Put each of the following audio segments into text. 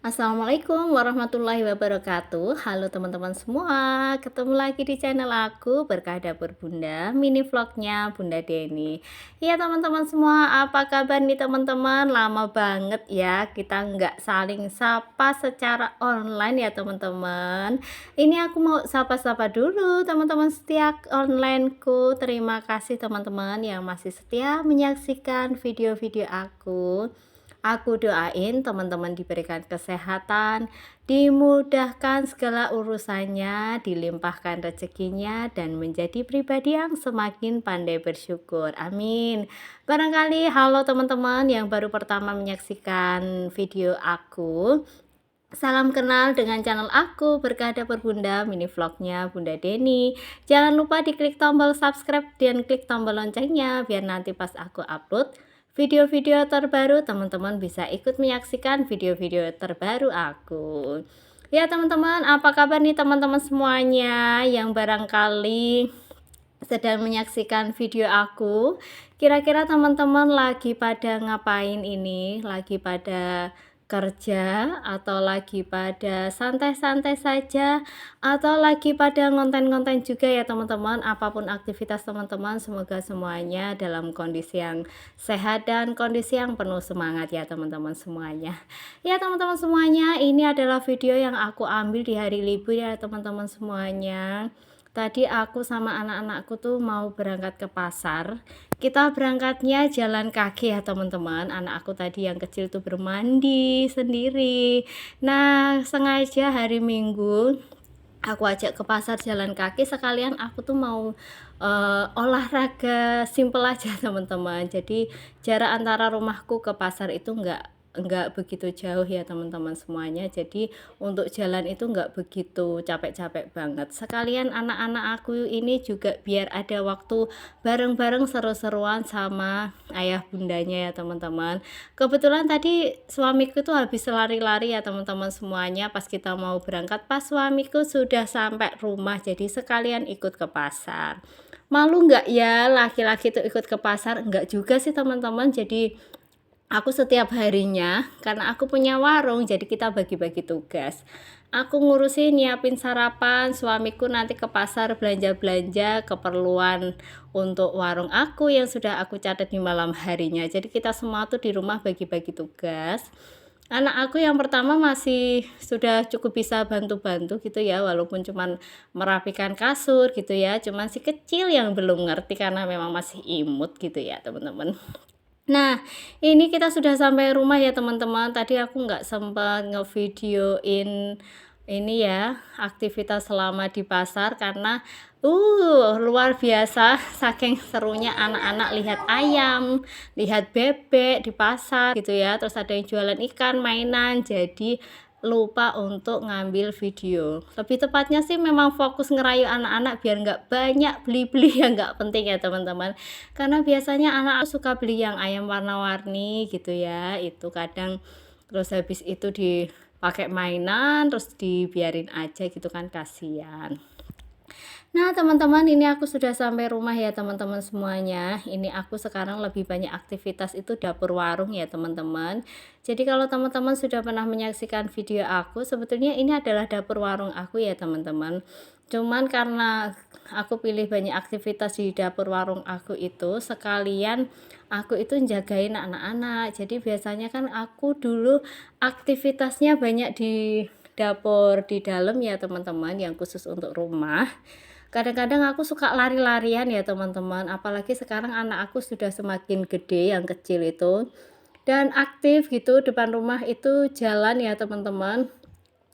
Assalamualaikum warahmatullahi wabarakatuh. Halo teman-teman semua, ketemu lagi di channel aku Berkah Dapur Bunda, mini vlognya Bunda Deni. Ya teman-teman semua, apa kabar nih teman-teman? Lama banget ya kita nggak saling sapa secara online ya teman-teman. Ini aku mau sapa-sapa dulu teman-teman setia onlineku. Terima kasih teman-teman yang masih setia menyaksikan video-video aku. Aku doain teman-teman diberikan kesehatan, dimudahkan segala urusannya, dilimpahkan rezekinya, dan menjadi pribadi yang semakin pandai bersyukur. Amin. Barangkali halo teman-teman yang baru pertama menyaksikan video aku. Salam kenal dengan channel aku Berkah Dapur Bunda, mini vlognya Bunda Deni. Jangan lupa diklik tombol subscribe dan klik tombol loncengnya biar nanti pas aku upload video-video terbaru teman-teman bisa ikut menyaksikan video-video terbaru aku. Ya teman-teman, apa kabar nih teman-teman semuanya yang barangkali sedang menyaksikan video aku? Kira-kira teman-teman lagi pada ngapain ini? Lagi pada kerja atau lagi pada santai-santai saja atau lagi pada ngonten-ngonten juga ya teman-teman. Apapun aktivitas teman-teman, semoga semuanya dalam kondisi yang sehat dan kondisi yang penuh semangat ya teman-teman semuanya. Ya teman-teman semuanya, ini adalah video yang aku ambil di hari libur ya teman-teman semuanya. Tadi aku sama anak-anakku tuh mau berangkat ke pasar. Kita berangkatnya jalan kaki ya teman-teman. Anak aku tadi yang kecil tuh bermandi sendiri. Nah, sengaja hari Minggu aku ajak ke pasar jalan kaki, sekalian aku tuh mau olahraga simple aja teman-teman. Jadi jarak antara rumahku ke pasar itu enggak begitu jauh ya teman-teman semuanya. Jadi untuk jalan itu enggak begitu capek-capek banget. Sekalian anak-anak aku ini juga biar ada waktu bareng-bareng seru-seruan sama ayah bundanya ya teman-teman. Kebetulan tadi suamiku tuh habis lari-lari ya teman-teman semuanya. Pas kita mau berangkat, pas suamiku sudah sampai rumah, jadi sekalian ikut ke pasar. Malu nggak ya laki-laki tuh ikut ke pasar? Enggak juga sih teman-teman. Jadi aku setiap harinya, karena aku punya warung, jadi kita bagi-bagi tugas. Aku ngurusin nyiapin sarapan, suamiku nanti ke pasar belanja-belanja keperluan untuk warung aku yang sudah aku catat di malam harinya. Jadi kita semua tuh di rumah bagi-bagi tugas. Anak aku yang pertama masih sudah cukup bisa bantu-bantu gitu ya, walaupun cuman merapikan kasur gitu ya, cuman si kecil yang belum ngerti karena memang masih imut gitu ya teman-teman. Nah, ini kita sudah sampai rumah ya teman-teman. Tadi aku nggak sempat ngevideoin ini ya, aktivitas selama di pasar karena luar biasa saking serunya anak-anak lihat ayam, lihat bebek di pasar gitu ya. Terus ada yang jualan ikan, mainan. Jadi lupa untuk ngambil video. Lebih tepatnya sih memang fokus ngerayu anak-anak biar nggak banyak beli-beli yang nggak penting ya teman-teman. Karena biasanya anak aku suka beli yang ayam warna-warni gitu ya, itu kadang terus habis itu dipakai mainan terus dibiarin aja gitu kan kasihan. Nah, teman-teman, ini aku sudah sampai rumah ya, teman-teman semuanya. Ini aku sekarang lebih banyak aktivitas itu dapur warung ya, teman-teman. Jadi kalau teman-teman sudah pernah menyaksikan video aku, sebetulnya ini adalah dapur warung aku ya, teman-teman. Cuman karena aku pilih banyak aktivitas di dapur warung aku itu, sekalian aku itu jagain anak-anak. Jadi biasanya kan aku dulu aktivitasnya banyak di dapur di dalam ya, teman-teman, yang khusus untuk rumah. Kadang-kadang aku suka lari-larian ya teman-teman, apalagi sekarang anak aku sudah semakin gede yang kecil itu, dan aktif gitu depan rumah itu jalan ya teman-teman,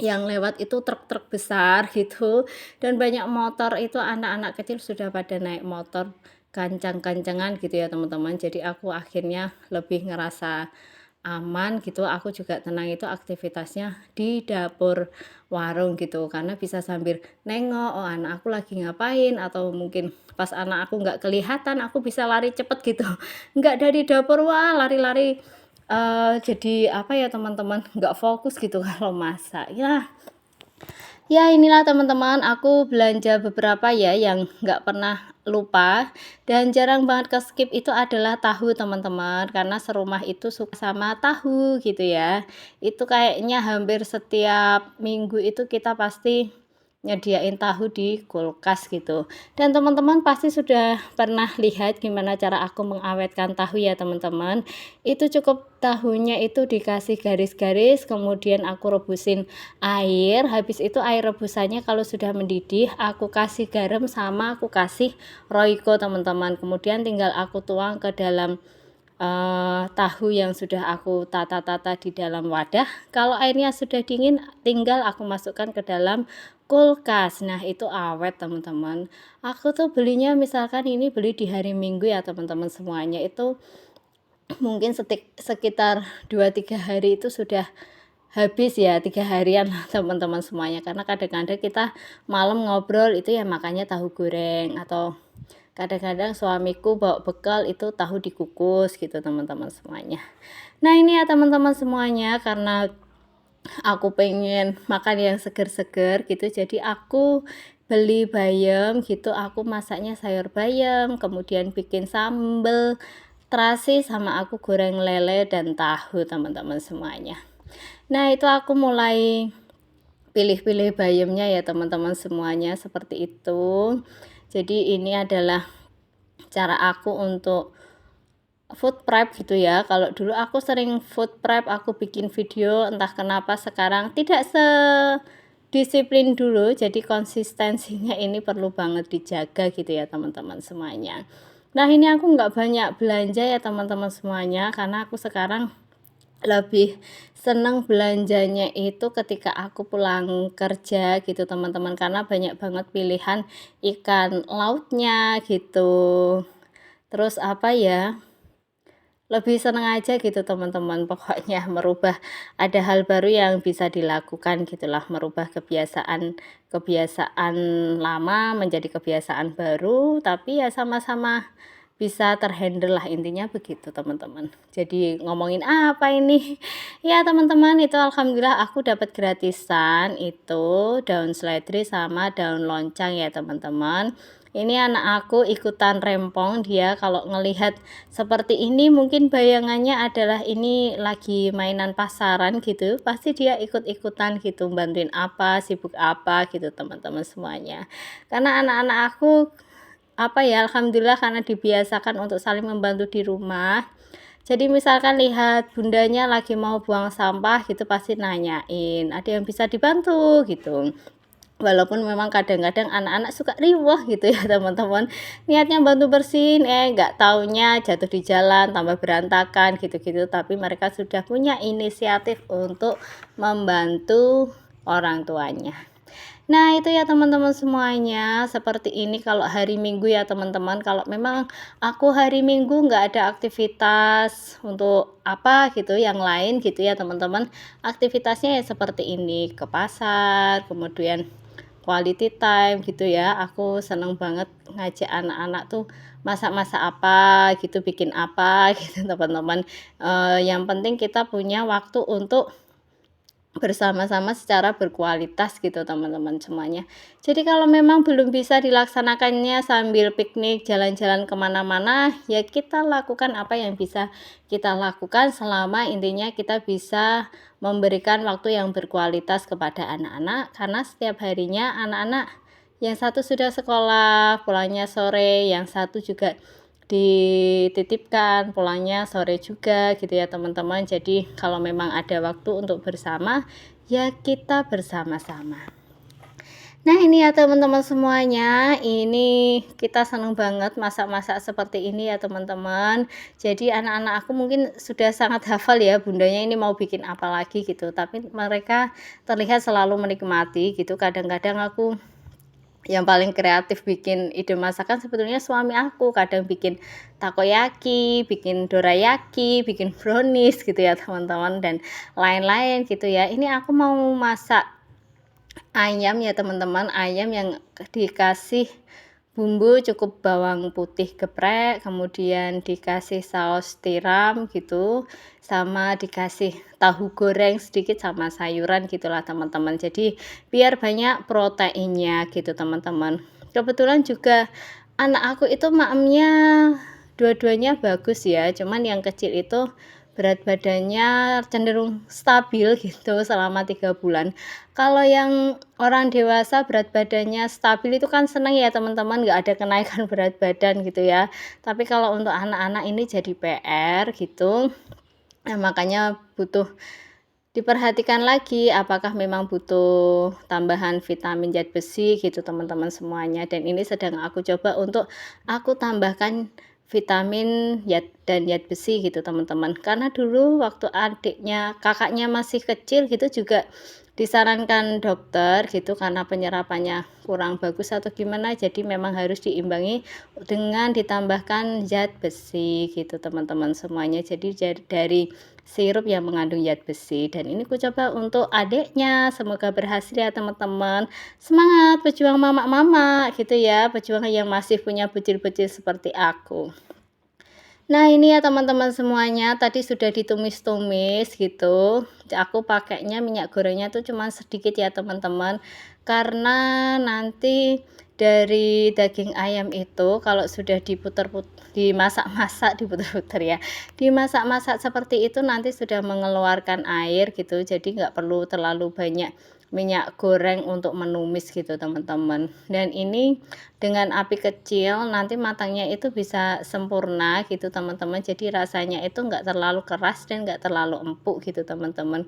yang lewat itu truk-truk besar gitu, dan banyak motor itu anak-anak kecil sudah pada naik motor kencang-kencangan gitu ya teman-teman. Jadi aku akhirnya lebih ngerasa aman gitu, aku juga tenang itu aktivitasnya di dapur warung gitu, karena bisa sambil nengok, oh anak aku lagi ngapain, atau mungkin pas anak aku nggak kelihatan aku bisa lari cepet gitu, nggak dari dapur wah lari-lari, jadi apa ya teman-teman, nggak fokus gitu kalau masak ya. Ya inilah teman-teman, aku belanja beberapa ya yang nggak pernah lupa dan jarang banget ke-skip itu adalah tahu teman-teman, karena serumah itu suka sama tahu gitu ya. Itu kayaknya hampir setiap minggu itu kita pasti nyediain tahu di kulkas gitu. Dan teman-teman pasti sudah pernah lihat gimana cara aku mengawetkan tahu ya teman-teman. Itu cukup tahunya itu dikasih garis-garis, kemudian aku rebusin air. Habis itu air rebusannya kalau sudah mendidih, aku kasih garam sama aku kasih Royco teman-teman. Kemudian tinggal aku tuang ke dalam tahu yang sudah aku tata-tata di dalam wadah. Kalau airnya sudah dingin, tinggal aku masukkan ke dalam kulkas. Nah, itu awet teman-teman. Aku tuh belinya misalkan ini beli di hari Minggu ya teman-teman semuanya. Itu mungkin sekitar 2-3 hari itu sudah habis ya, 3 harian lah teman-teman semuanya. Karena kadang-kadang kita malam ngobrol itu ya makanya tahu goreng, atau kadang-kadang suamiku bawa bekal itu tahu dikukus gitu teman-teman semuanya. Nah ini ya teman-teman semuanya, karena aku pengen makan yang seger-seger gitu, jadi aku beli bayam gitu, aku masaknya sayur bayam, kemudian bikin sambal terasi, sama aku goreng lele dan tahu teman-teman semuanya. Nah itu aku mulai pilih-pilih bayamnya ya teman-teman semuanya, seperti itu. Jadi ini adalah cara aku untuk food prep gitu ya. Kalau dulu aku sering food prep, aku bikin video, entah kenapa sekarang tidak sedisiplin dulu. Jadi konsistensinya ini perlu banget dijaga gitu ya teman-teman semuanya. Nah ini aku nggak banyak belanja ya teman-teman semuanya, karena aku sekarang lebih seneng belanjanya itu ketika aku pulang kerja gitu teman-teman, karena banyak banget pilihan ikan lautnya gitu. Terus apa ya, lebih seneng aja gitu teman-teman, pokoknya merubah, ada hal baru yang bisa dilakukan gitulah, merubah kebiasaan lama menjadi kebiasaan baru, tapi ya sama-sama bisa terhandle lah, intinya begitu teman-teman. Jadi ngomongin apa ini ya teman-teman, itu alhamdulillah aku dapat gratisan itu daun seledri sama daun loncang ya teman-teman. Ini anak aku ikutan rempong, dia kalau ngelihat seperti ini mungkin bayangannya adalah ini lagi mainan pasaran gitu, pasti dia ikut-ikutan gitu, bantuin apa, sibuk apa gitu teman-teman semuanya. Karena anak-anak aku apa ya, alhamdulillah karena dibiasakan untuk saling membantu di rumah. Jadi misalkan lihat bundanya lagi mau buang sampah gitu pasti nanyain, ada yang bisa dibantu gitu. Walaupun memang kadang-kadang anak-anak suka riwah gitu ya teman-teman, niatnya bantu bersihin, nggak taunya jatuh di jalan, tambah berantakan gitu-gitu. Tapi mereka sudah punya inisiatif untuk membantu orang tuanya. Nah itu ya teman-teman semuanya, seperti ini kalau hari Minggu ya teman-teman. Kalau memang aku hari Minggu nggak ada aktivitas untuk apa gitu yang lain gitu ya teman-teman, aktivitasnya ya seperti ini, ke pasar, kemudian quality time gitu ya. Aku seneng banget ngajak anak-anak tuh masak-masak apa gitu, bikin apa gitu teman-teman. Yang penting kita punya waktu untuk bersama-sama secara berkualitas gitu teman-teman semuanya. Jadi kalau memang belum bisa dilaksanakannya sambil piknik, jalan-jalan kemana-mana, ya kita lakukan apa yang bisa kita lakukan, selama intinya kita bisa memberikan waktu yang berkualitas kepada anak-anak. Karena setiap harinya anak-anak yang satu sudah sekolah pulangnya sore, yang satu juga dititipkan pulangnya sore juga gitu ya teman-teman. Jadi kalau memang ada waktu untuk bersama, ya kita bersama-sama. Nah ini ya teman-teman semuanya, ini kita senang banget masak-masak seperti ini ya teman-teman. Jadi anak-anak aku mungkin sudah sangat hafal ya bundanya ini mau bikin apa lagi gitu, tapi mereka terlihat selalu menikmati gitu. Kadang-kadang aku yang paling kreatif bikin ide masakan sebetulnya suami aku, kadang bikin takoyaki, bikin dorayaki, bikin brownies gitu ya teman-teman, dan lain-lain gitu ya. Ini aku mau masak ayam ya teman-teman, ayam yang dikasih bumbu cukup bawang putih geprek, kemudian dikasih saus tiram gitu, sama dikasih tahu goreng sedikit sama sayuran gitulah teman-teman. Jadi biar banyak proteinnya gitu teman-teman. Kebetulan juga Anak aku itu maemnya dua-duanya bagus ya, cuman yang kecil itu berat badannya cenderung stabil gitu selama 3 bulan. Kalau yang orang dewasa berat badannya stabil itu kan seneng ya teman-teman, nggak ada kenaikan berat badan gitu ya. Tapi kalau untuk anak-anak ini jadi PR gitu, makanya butuh diperhatikan lagi apakah memang butuh tambahan vitamin zat besi gitu teman-teman semuanya, dan ini sedang aku coba untuk aku tambahkan vitamin dan zat besi gitu teman-teman. Karena dulu waktu kakaknya masih kecil gitu juga disarankan dokter gitu karena penyerapannya kurang bagus atau gimana, jadi memang harus diimbangi dengan ditambahkan zat besi gitu teman-teman semuanya. Jadi dari sirup yang mengandung zat besi, dan ini ku coba untuk adiknya, semoga berhasil ya teman-teman. Semangat pejuang mama-mama gitu ya, pejuang yang masih punya bocil-bocil seperti aku. Nah ini ya teman-teman semuanya, tadi sudah ditumis-tumis gitu. Aku pakainya minyak gorengnya tuh cuma sedikit ya teman-teman, karena nanti dari daging ayam itu kalau sudah dimasak-masak, diputer-puter ya, dimasak-masak seperti itu nanti sudah mengeluarkan air gitu, jadi nggak perlu terlalu banyak minyak goreng untuk menumis gitu teman-teman. Dan ini dengan api kecil nanti matangnya itu bisa sempurna gitu teman-teman, jadi rasanya itu nggak terlalu keras dan nggak terlalu empuk gitu teman-teman.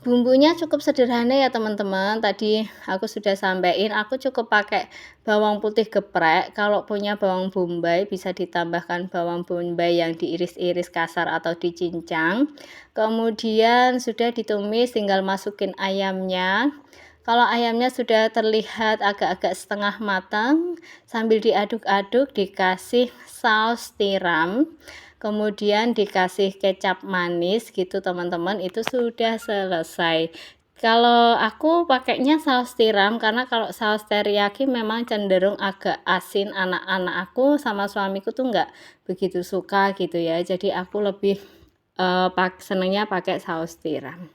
Bumbunya cukup sederhana ya teman-teman, tadi aku sudah sampaikan aku cukup pakai bawang putih geprek. Kalau punya bawang bombay bisa ditambahkan bawang bombay yang diiris-iris kasar atau dicincang, kemudian sudah ditumis tinggal masukin ayamnya. Kalau ayamnya sudah terlihat agak-agak setengah matang, sambil diaduk-aduk dikasih saus tiram, kemudian dikasih kecap manis gitu teman-teman, itu sudah selesai. Kalau aku pakainya saus tiram karena kalau saus teriyaki memang cenderung agak asin, anak-anak aku sama suamiku tuh nggak begitu suka gitu ya, jadi aku lebih senengnya pakai saus tiram.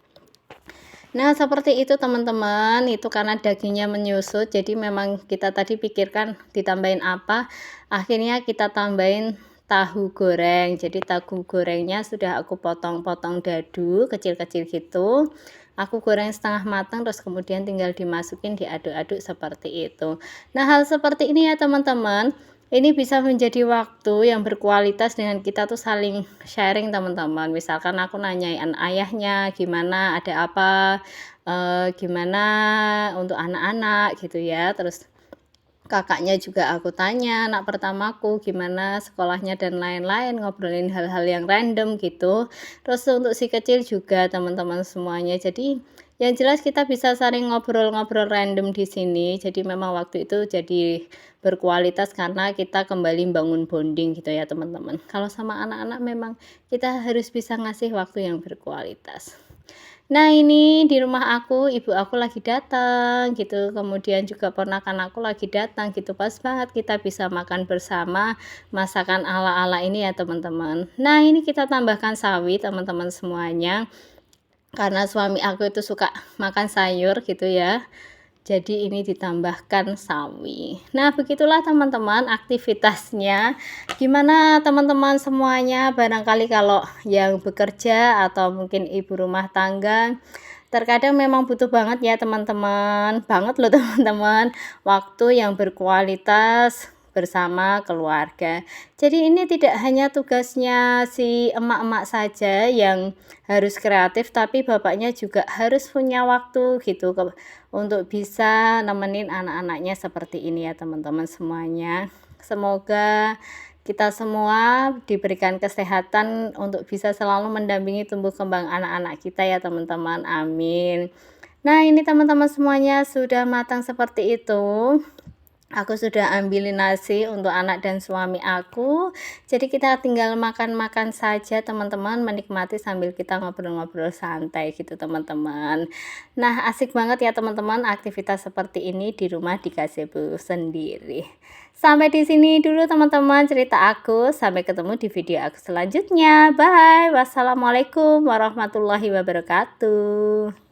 Nah, seperti itu teman-teman, itu karena dagingnya menyusut, jadi memang kita tadi pikirkan ditambahin apa, akhirnya kita tambahin tahu goreng. Jadi tahu gorengnya sudah aku potong-potong dadu kecil-kecil gitu. Aku goreng setengah matang terus kemudian tinggal dimasukin diaduk-aduk seperti itu. Nah, hal seperti ini ya teman-teman, ini bisa menjadi waktu yang berkualitas dengan kita tuh saling sharing teman-teman. Misalkan aku nanyain ayahnya gimana, ada apa, gimana untuk anak-anak gitu ya. Terus kakaknya juga aku tanya, anak pertamaku gimana sekolahnya dan lain-lain, ngobrolin hal-hal yang random gitu. Terus untuk si kecil juga teman-teman semuanya. Jadi yang jelas kita bisa saling ngobrol-ngobrol random di sini. Jadi memang waktu itu jadi berkualitas karena kita kembali bangun bonding gitu ya teman-teman. Kalau sama anak-anak memang kita harus bisa ngasih waktu yang berkualitas. Nah ini di rumah aku, ibu aku lagi datang gitu, kemudian juga ponakan aku lagi datang gitu, pas banget kita bisa makan bersama masakan ala-ala ini ya teman-teman. Nah ini kita tambahkan sawi teman-teman semuanya, karena suami aku itu suka makan sayur gitu ya. Jadi ini ditambahkan sawi. Nah, begitulah teman-teman aktivitasnya. Gimana teman-teman semuanya? Barangkali kalau yang bekerja atau mungkin ibu rumah tangga, terkadang memang butuh banget ya teman-teman. Banget loh teman-teman. Waktu yang berkualitas bersama keluarga. Jadi ini tidak hanya tugasnya si emak-emak saja yang harus kreatif, tapi bapaknya juga harus punya waktu gitu untuk bisa nemenin anak-anaknya seperti ini ya teman-teman semuanya. Semoga kita semua diberikan kesehatan untuk bisa selalu mendampingi tumbuh kembang anak-anak kita ya teman-teman, amin. Nah ini teman-teman semuanya sudah matang seperti itu. Aku sudah ambilin nasi untuk anak dan suami aku. Jadi kita tinggal makan-makan saja teman-teman, menikmati sambil kita ngobrol-ngobrol santai gitu teman-teman. Nah, asik banget ya teman-teman aktivitas seperti ini di rumah di gazebo sendiri. Sampai di sini dulu teman-teman cerita aku. Sampai ketemu di video aku selanjutnya. Bye. Wassalamualaikum warahmatullahi wabarakatuh.